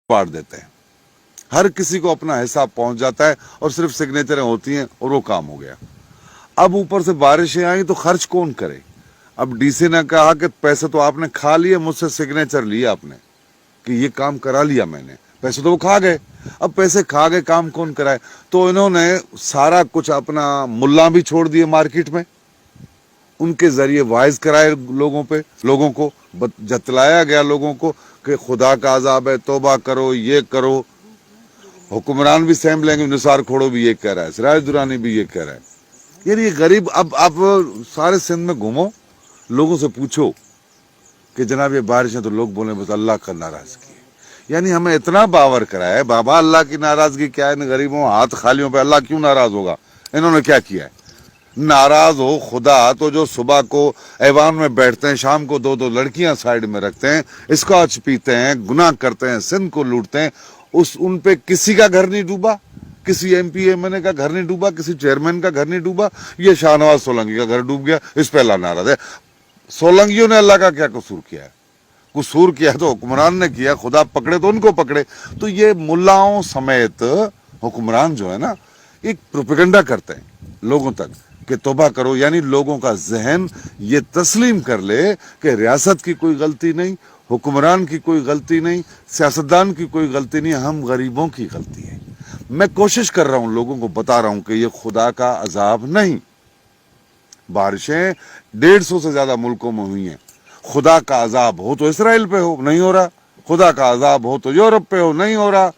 बांट देते हैं, हर किसी को अपना हिसाब पहुंच जाता है और सिर्फ सिग्नेचरें होती हैं और वो काम हो गया। अब ऊपर से बारिशें आई तो खर्च कौन करे? अब डीसी ने कहा कि पैसे तो आपने खा लिए, मुझसे सिग्नेचर लिए आपने कि ये काम करा लिया मैंने, पैसे तो वो खा गए। अब पैसे खा गए, काम कौन कराए? तो इन्होंने सारा कुछ अपना मुल्ला भी छोड़ दिए मार्केट में, उनके जरिए वाइज कराए लोगों को जतलाया गया लोगों को कि खुदा का अजाब है, तौबा करो, ये करो। हुक्मरान भी सहम लेंगे, निसार खोड़ो भी ये कह रहा है, सिराज दुरानी भी ये कह रहा है। यार ये गरीब, अब आप सारे सिंध में घूमो, लोगों से पूछो कि जनाब ये बारिश है, तो लोग बोले बस अल्लाह का नाराजगी है। यानी हमें इतना बावर कराया है, बाबा अल्लाह की नाराजगी क्या है? इन गरीबों हाथ खालियों पे अल्लाह क्यों नाराज होगा? इन्होंने क्या किया है? नाराज हो खुदा तो जो सुबह को ऐवान में बैठते हैं, शाम को दो दो लड़कियां साइड में रखते हैं, स्कॉच पीते हैं, गुनाह करते हैं, सिंध को लूटते हैं, उन पे किसी का घर नहीं डूबा, किसी एमपी एमएलए का घर नहीं डूबा, किसी चेयरमैन का घर नहीं डूबा। ये शाहनवाज सोलंकी का घर डूब गया, इस पे अल्लाह नाराज है। सोलंकियों ने अल्लाह का क्या कसूर किया है? कसूर किया तो हुक्मरान ने किया, खुदा पकड़े तो उनको पकड़े। तो ये मुल्लाओं समेत हुक्मरान जो है ना, एक प्रोपेगेंडा करते हैं लोगों तक कि तौबा करो। यानी लोगों का जहन ये तस्लीम कर ले कि रियासत की कोई गलती नहीं, हुक्मरान की कोई गलती नहीं, सियासतदान की कोई गलती नहीं, हम गरीबों की गलती है। मैं कोशिश कर रहा हूं, लोगों को बता रहा हूं कि ये खुदा का अजाब नहीं। बारिशें 150 से ज्यादा मुल्कों में हुई हैं। खुदा का अजाब हो तो इसराइल पे हो, नहीं हो रहा। खुदा का अजाब हो तो यूरोप पे हो, नहीं हो रहा।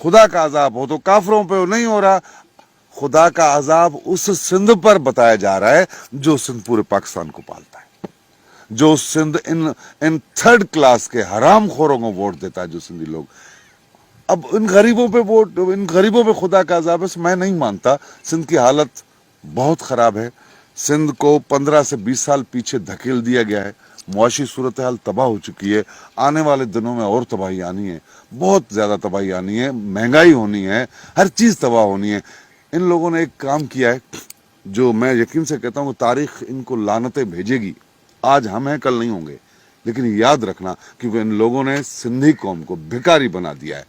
खुदा का अजाब हो तो काफरों पे हो, नहीं हो रहा। खुदा का अजाब उस सिंध पर बताया जा रहा है जो सिंध पूरे पाकिस्तान को पालता है, जो सिंध इन थर्ड क्लास के हराम खोरों को वोट देता है, जो सिंधी लोग। अब इन गरीबों पे खुदा का अजाब है। मैं नहीं मानता। सिंध की हालत बहुत खराब है। सिंध को 15 से 20 साल पीछे धकेल दिया गया है। मुआशी सूरत हाल तबाह हो चुकी है। आने वाले दिनों में और तबाही आनी है, बहुत ज्यादा तबाही आनी है, महंगाई होनी है, हर चीज तबाह होनी है। इन लोगों ने एक काम किया है जो मैं यकीन से कहता हूँ तारीख इनको लानतें भेजेगी। आज हम हैं, कल नहीं होंगे, लेकिन याद रखना, क्योंकि इन लोगों ने सिंधी कौम को भिखारी बना दिया है।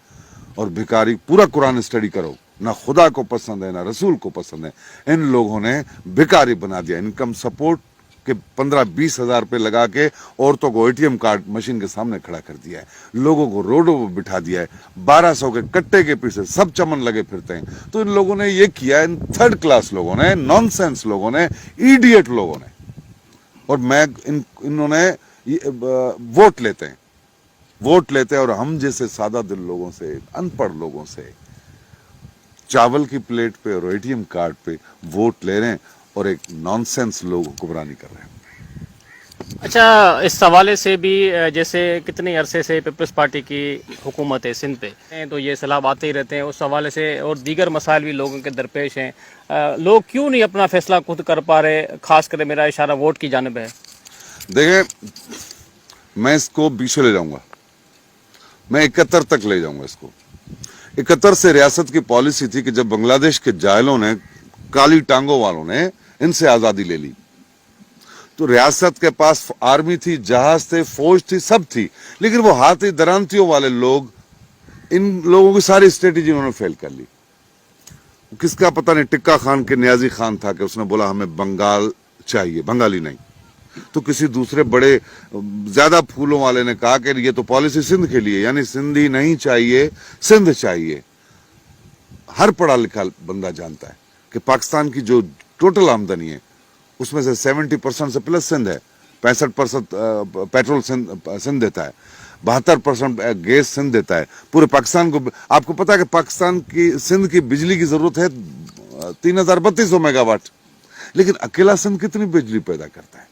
और भिखारी, पूरा कुरान स्टडी करो, ना खुदा को पसंद है ना रसूल को पसंद है। इन लोगों ने भिखारी बना दिया। इनकम सपोर्ट के 15-20 हजार रुपये लगा के औरतों को एटीएम कार्ड मशीन के सामने खड़ा कर दिया है, लोगों को रोडों पर बिठा दिया है, 1200 के कट्टे के पीछे सब चमन लगे फिरते हैं। तो इन लोगों ने ये किया, इन थर्ड क्लास लोगों ने, नॉनसेंस लोगों ने, इडियट लोगों ने। और मैं इन्होंने वोट लेते हैं और हम जैसे सादा दिल लोगों से, अनपढ़ लोगों से चावल की प्लेट पे और एटीएम कार्ड पे वोट ले रहे हैं और एक नॉनसेंस लोग हुक्मरानी कर रहे हैं। अच्छा, इस हवाले से भी जैसे कितने अरसे से पीपल्स पार्टी की हुकूमत है सिंध पे, तो ये सलाह आते ही रहते हैं। उस हवाले से और दीगर मसाइल भी लोगों के दरपेश हैं। लोग क्यों नहीं अपना फैसला खुद कर पा रहे? खास कर मेरा इशारा वोट की जानिब है। देखिए, मैं इसको 20 ले जाऊंगा, मैं 71 तक ले जाऊंगा इसको। 71 से रियासत की पॉलिसी थी कि जब बांग्लादेश के जायलों ने, काली टांगों वालों ने इनसे आजादी ले ली, तो रियासत के पास आर्मी थी, जहाज थे, फौज थी, सब थी, लेकिन वो हाथी दरांतियों वाले लोग, इन लोगों की सारी स्ट्रेटेजी उन्होंने फेल कर ली। किसका पता नहीं, टिक्का खान के नियाजी खान था कि उसने बोला हमें बंगाल चाहिए, बंगाली नहीं। तो किसी दूसरे बड़े ज्यादा फूलों वाले ने कहा कि ये तो पॉलिसी सिंध के लिए, यानी सिंधी नहीं चाहिए, सिंध चाहिए। हर पढ़ा लिखा बंदा जानता है कि पाकिस्तान की जो टोटल आमदनी है उसमें से 70% से प्लस सिंध है। 65% पेट्रोल सिंध देता है, 72% गैस सिंध देता है पूरे पाकिस्तान को। आपको पता है कि पाकिस्तान की, सिंध की बिजली की जरूरत है 3200 मेगावाट, लेकिन अकेला सिंध कितनी बिजली पैदा करता है?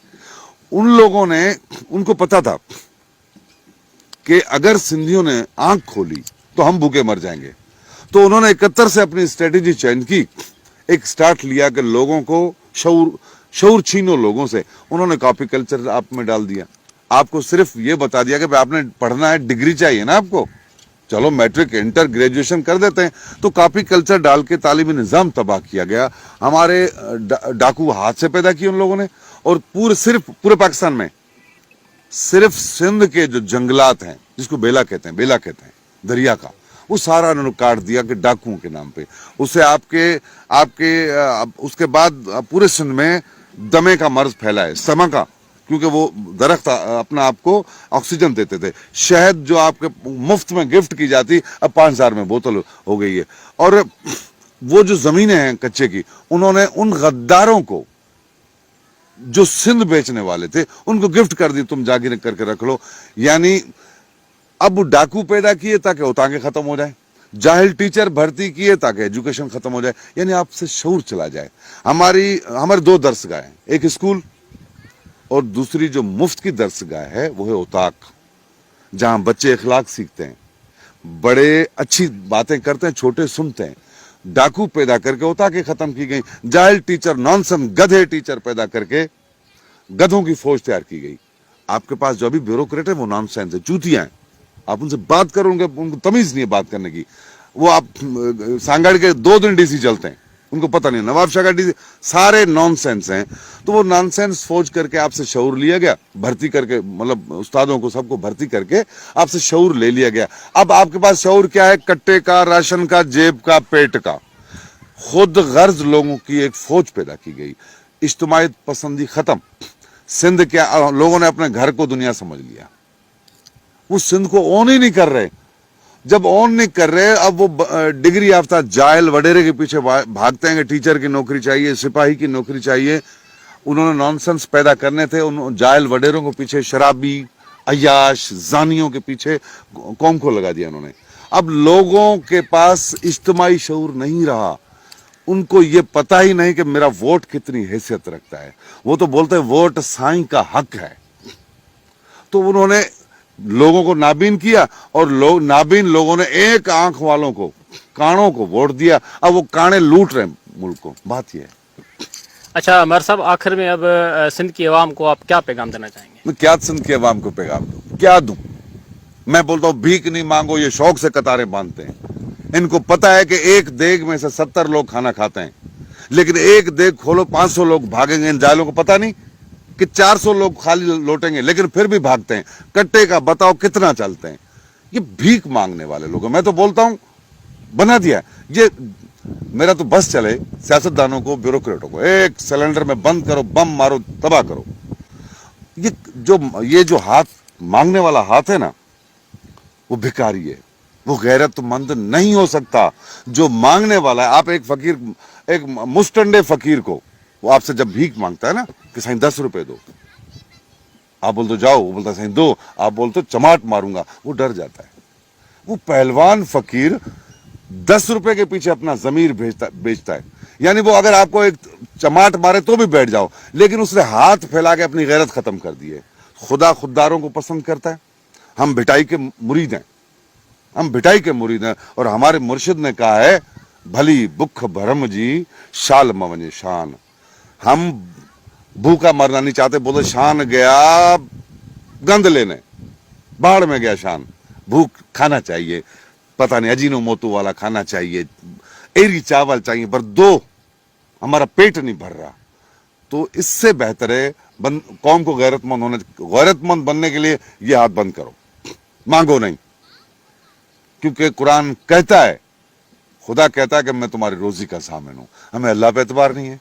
उन लोगों ने, उनको पता था कि अगर सिंधियों ने आंख खोली तो हम भूखे मर जाएंगे। तो उन्होंने 71 से अपनी स्ट्रेटेजी चेंज की, एक स्टार्ट लिया कि लोगों को शऊर छीनो लोगों से। उन्होंने कॉपी कल्चर आप में डाल दिया। आपको सिर्फ ये बता दिया कि भाई आपने पढ़ना है, डिग्री चाहिए ना आपको, चलो मैट्रिक, इंटर, ग्रेजुएशन कर देते हैं। तो कॉपी कल्चर डाल के तालीमी निजाम तबाह किया गया। हमारे डाकू हाथ से पैदा किए उन लोगों ने। और पूरे पाकिस्तान में सिर्फ सिंध के जो जंगलात हैं, जिसको बेला कहते हैं, دریا کا, وہ سارا انہوں نے کاٹ دیا کہ ڈاکوؤں کے نام پہ. اسے آپ کے اس کے بعد پورے سندھ میں دمے کا مرض پھیلا ہے, سما کا, کیونکہ وہ درخت اپنا آپ کو آکسیجن دیتے تھے. شہد جو آپ کے مفت میں گفٹ کی جاتی, اب 5,000 میں بوتل ہو گئی ہے. اور وہ جو زمینیں ہیں کچے کی, انہوں نے ان غداروں کو جو سندھ بیچنے والے تھے ان کو گفٹ کر دی, تم جاگیر کر کے رکھ لو. یعنی اب ڈاکو پیدا کیے تاکہ اوتانگے ختم ہو جائیں, جاہل ٹیچر بھرتی کیے تاکہ ایجوکیشن ختم ہو جائے. یعنی آپ سے شعور چلا جائے. ہمارے 2 درسگاہ ہیں, ایک اسکول اور دوسری جو مفت کی درسگاہ ہے وہ ہے اوتاق, جہاں بچے اخلاق سیکھتے ہیں, بڑے اچھی باتیں کرتے ہیں, چھوٹے سنتے ہیں. ڈاکو پیدا کر کے اوتاقیں ختم کی گئی, جاہل ٹیچر, نانسن گدھے ٹیچر پیدا کر کے گدھوں کی فوج تیار کی گئی. آپ کے پاس جو ابھی بیوروکریٹ ہے وہ نان سینس ہے, چوتیاں ہیں. آپ ان سے بات کرو, ان کو تمیز نہیں ہے بات کرنے کی. وہ آپ سانگڑ کے 2 دن ڈی سی چلتے ہیں, ان کو پتہ نہیں. نواب شاہ کا ڈی سی, سارے نان سینس ہیں. تو وہ نان سینس فوج کر کے آپ سے شعور لیا گیا, بھرتی کر کے, مطلب استادوں کو سب کو بھرتی کر کے آپ سے شعور لے لیا گیا. اب آپ کے پاس شعور کیا ہے؟ کٹے کا, راشن کا, جیب کا, پیٹ کا. خود غرض لوگوں کی ایک فوج پیدا کی گئی. اجتماعیت پسندی ختم. سندھ کیا, لوگوں نے اپنے گھر کو دنیا سمجھ لیا. وہ سندھ کو اون ہی نہیں کر رہے. جب اون نہیں کر رہے, اب وہ ڈگری یافتہ جاہل وڈیرے کے پیچھے بھاگتے ہیں کہ ٹیچر کی نوکری چاہیے, سپاہی کی نوکری چاہیے. انہوں نے نانسنس پیدا کرنے تھے, ان جاہل وڈیروں کے پیچھے, شرابی, عیاش, زانیوں کے پیچھے قوم کو لگا دیا انہوں نے. اب لوگوں کے پاس اجتماعی شعور نہیں رہا. ان کو یہ پتہ ہی نہیں کہ میرا ووٹ کتنی حیثیت رکھتا ہے. وہ تو بولتے ہیں ووٹ سائیں کا حق ہے. تو انہوں نے لوگوں کو نابین کیا, اور نابین لوگوں نے ایک آنکھ والوں کو, کانوں کو ووٹ دیا. اب وہ کانے لوٹ رہے ہیں ملک کو. بات یہ ہے. اچھا عمر صاحب, آخر میں اب سندھ کی عوام کو آپ کیا پیغام دینا چاہیں گے؟ میں کیا سندھ کی عوام کو پیغام دوں, کیا دوں؟ میں بولتا ہوں بھیک نہیں مانگو. یہ شوق سے قطاریں باندھتے ہیں. ان کو پتا ہے کہ ایک دیگ میں سے 70 لوگ کھانا کھاتے ہیں, لیکن ایک دیگ کھولو 500 لوگ بھاگیں گے. ان جاہلوں کو پتا نہیں کہ 400 لوگ خالی لوٹیں گے, لیکن پھر بھی بھاگتے ہیں. کٹے کا بتاؤ کتنا چلتے ہیں. یہ بھیک مانگنے والے لوگ ہیں. میں تو بولتا ہوں بنا دیا یہ. میرا تو بس چلے سیاست دانوں کو, بیوروکریٹوں کو, ایک سلنڈر میں بند کرو, بم مارو, تباہ کرو. یہ جو ہاتھ مانگنے والا ہاتھ ہے نا, وہ بھکاری ہے. وہ غیرت مند نہیں ہو سکتا. جو مانگنے والا ہے, آپ ایک فقیر, ایک مستنڈے فقیر کو, وہ آپ سے جب بھیک مانگتا ہے نا کہ سائیں 10 روپے دو, آپ بولتے جاؤ, وہ بولتا سائیں دو, آپ بولتے چماٹ ماروں گا, وہ ڈر جاتا ہے. وہ پہلوان فقیر 10 روپے کے پیچھے اپنا ضمیر بیچتا ہے. یعنی وہ اگر آپ کو ایک چماٹ مارے تو بھی بیٹھ جاؤ, لیکن اس نے ہاتھ پھیلا کے اپنی غیرت ختم کر دی ہے. خدا خودداروں کو پسند کرتا ہے. ہم بھٹائی کے مرید ہیں, ہم بھٹائی کے مرید ہیں. اور ہمارے مرشد نے کہا ہے, بھلی بکھ بھرم جی شال مونج شان. ہم بھوکا مرنا نہیں چاہتے. بولے شان گیا گند لینے, باڑ میں گیا شان. بھوک کھانا چاہیے, پتہ نہیں اجینو موتو والا کھانا چاہیے, ایری چاول چاہیے, پر دو, ہمارا پیٹ نہیں بھر رہا. تو اس سے بہتر ہے قوم کو غیرت مند بننے کے لیے یہ ہاتھ بند کرو, مانگو نہیں. کیونکہ قرآن کہتا ہے, خدا کہتا ہے کہ میں تمہاری روزی کا ضامن ہوں. ہمیں اللہ پہ اعتبار نہیں ہے.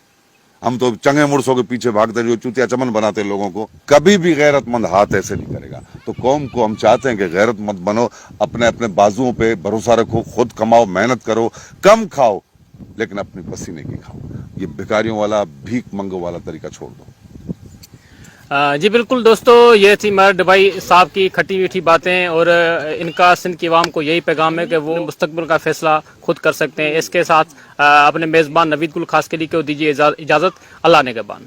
ہم تو چنگے مرسوں کے پیچھے بھاگتے, جو چوتیا چمن بناتے لوگوں کو. کبھی بھی غیرت مند ہاتھ ایسے نہیں کرے گا. تو قوم کو ہم چاہتے ہیں کہ غیرت مند بنو, اپنے بازوؤں پہ بھروسہ رکھو, خود کماؤ, محنت کرو, کم کھاؤ, لیکن اپنے پسینے کی کھاؤ. یہ بھکاریوں والا, بھیک منگو والا طریقہ چھوڑ دو. جی بالکل دوستو, یہ تھی مرد بھائی صاحب کی کھٹی میٹھی باتیں, اور ان کا سندھ کی عوام کو یہی پیغام ہے کہ وہ مستقبل کا فیصلہ خود کر سکتے ہیں. اس کے ساتھ اپنے میزبان نوید گل خاص کے لیے دیجیے اجازت. اللہ نگہبان.